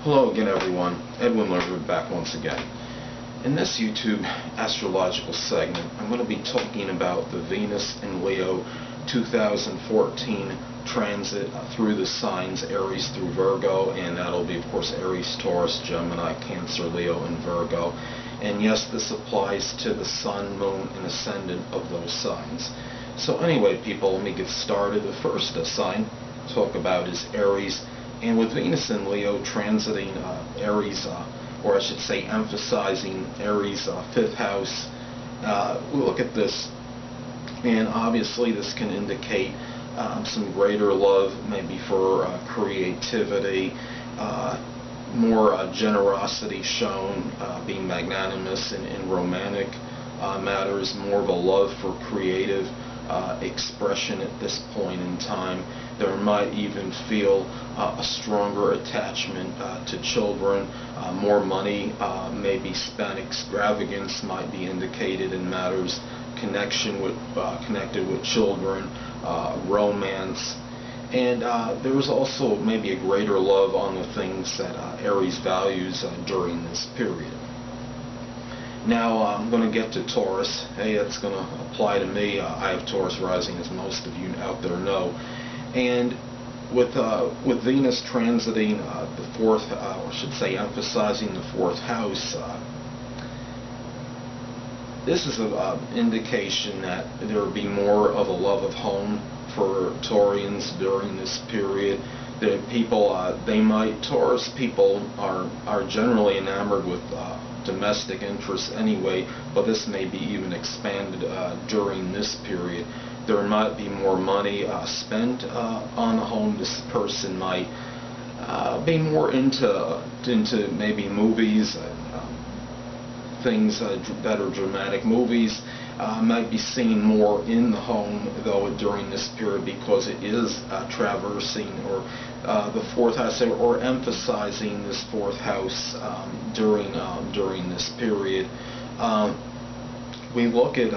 Hello again, everyone. Edwin Learnard back once again. In this YouTube astrological segment, I'm going to be talking about the Venus in Leo 2014 transit through the signs Aries through Virgo, and that'll be, of course, Aries, Taurus, Gemini, Cancer, Leo, and Virgo. And yes, this applies to the Sun, Moon, and Ascendant of those signs. So anyway, people, let me get started. The first sign to talk about is Aries. And with Venus in Leo transiting Aries, or I should say emphasizing Aries' fifth house, we look at this, and obviously this can indicate some greater love, maybe for creativity, more generosity shown, being magnanimous in romantic matters, more of a love for creative expression at this point in time. There might even feel a stronger attachment to children, more money may be spent, extravagance might be indicated in matters connected with children, romance, and there's also maybe a greater love on the things that Aries values during this period. Now I'm going to get to Taurus. Hey, that's going to apply to me. I have Taurus rising, as most of you out there know. And with Venus transiting the fourth, or I should say emphasizing the fourth house, this is an indication that there will be more of a love of home for Taurians during this period. The people, Taurus people are generally enamored with domestic interests anyway, but this may be even expanded during this period. There might be more money spent on the home. This person might be more into maybe movies, things that are dramatic movies. Might be seen more in the home though during this period, because it is traversing or the fourth house, or emphasizing this fourth house during this period. We look at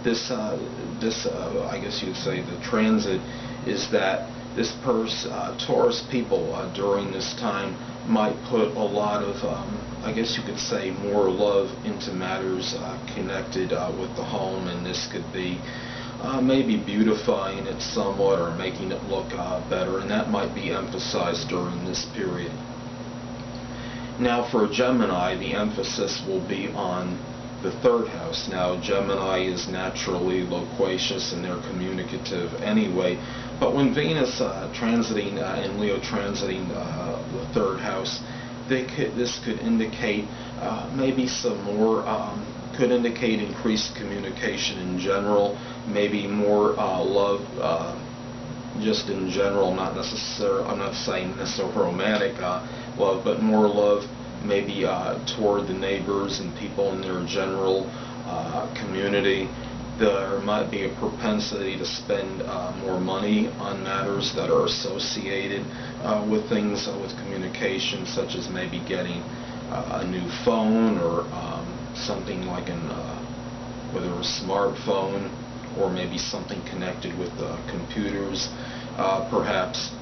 this I guess you'd say the transit is that this Taurus people during this time might put a lot of I guess you could say more love into matters connected with the home, and this could be maybe beautifying it somewhat or making it look better, and that might be emphasized during this period. Now for Gemini, the emphasis will be on the third house. Now Gemini is naturally loquacious and they're communicative anyway, but when Venus transiting in Leo transiting the third house, this could indicate maybe some more, could indicate increased communication in general, maybe more love just in general, not necessarily, I'm not saying necessarily romantic love, but more love maybe toward the neighbors and people in their general community. There might be a propensity to spend more money on matters that are associated with things with communication, such as maybe getting a new phone, or something like whether a smartphone, or maybe something connected with computers, perhaps.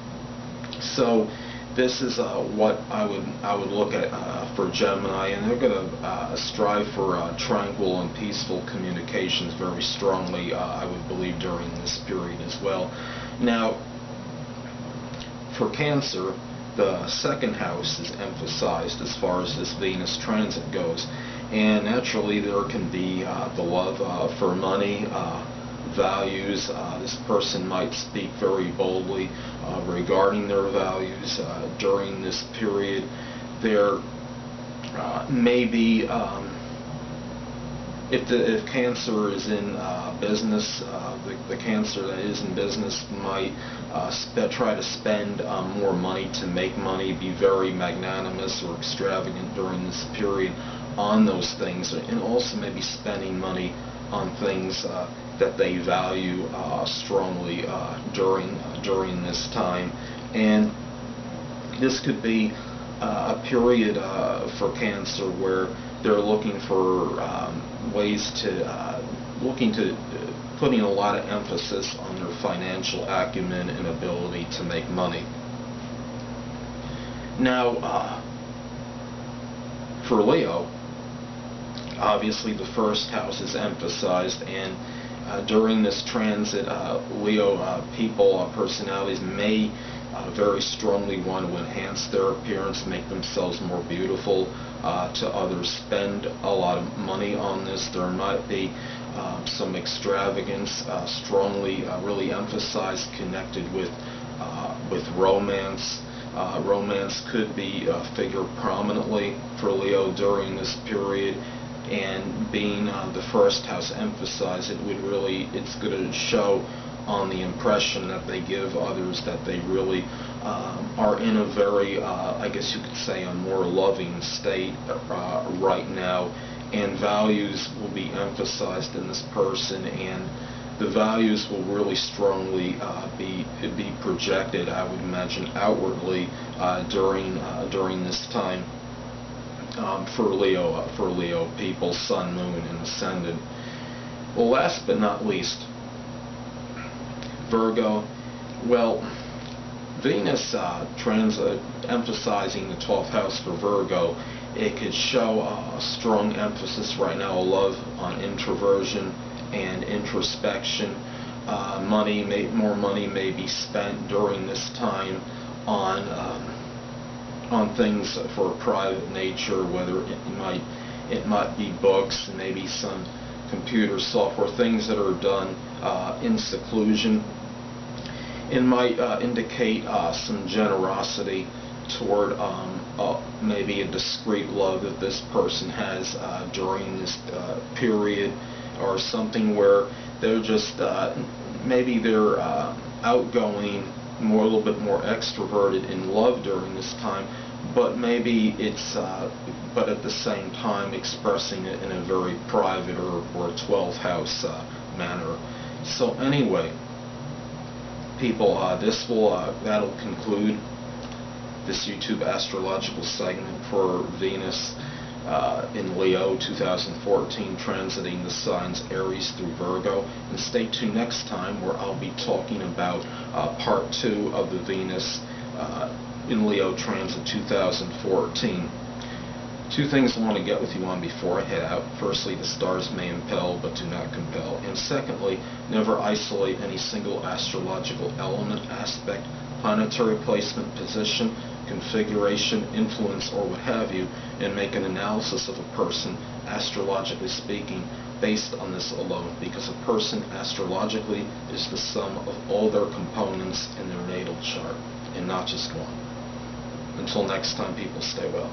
So this is what I would look at for Gemini, and they're going to strive for tranquil and peaceful communications very strongly, I would believe, during this period as well. Now, for Cancer, the second house is emphasized as far as this Venus transit goes, and naturally there can be the love for money, values. This person might speak very boldly regarding their values during this period. There may be, if Cancer is in business, the Cancer that is in business might try to spend more money to make money, be very magnanimous or extravagant during this period on those things, and also maybe spending money on things that they value strongly during this time. And this could be a period for Cancer where they're looking for ways to putting a lot of emphasis on their financial acumen and ability to make money. Now, for Leo, obviously the first house is emphasized, and during this transit, Leo people, personalities may very strongly want to enhance their appearance, make themselves more beautiful to others, spend a lot of money on this. There might be some extravagance, strongly really emphasized, connected with romance. Romance could be figured prominently for Leo during this period, and being the first house emphasized, it's going to show on the impression that they give others that they really are in a very, I guess you could say, a more loving state right now, and values will be emphasized in this person, and the values will really strongly be projected, I would imagine, outwardly during this time for Leo people, Sun, Moon, and Ascendant. Well, last but not least, Virgo. Well, Venus transit emphasizing the 12th house for Virgo, it could show a strong emphasis right now, love on introversion and introspection. More money may be spent during this time on things for a private nature, whether it might be books, maybe some computer software, things that are done in seclusion. It might indicate some generosity toward maybe a discreet love that this person has during this period, or something where they're just maybe they're outgoing, a little bit more extroverted in love during this time, but maybe it's but at the same time expressing it in a very private or 12th house manner. So anyway, people, that'll conclude this YouTube astrological segment for Venus in Leo 2014, transiting the signs Aries through Virgo. And stay tuned next time, where I'll be talking about part 2 of the Venus in Leo transit 2014. Two things I want to get with you on before I head out. Firstly, the stars may impel but do not compel. And secondly, never isolate any single astrological element, aspect, planetary placement, position, configuration, influence, or what have you, and make an analysis of a person, astrologically speaking, based on this alone, because a person astrologically is the sum of all their components in their natal chart, and not just one. Until next time, people, stay well.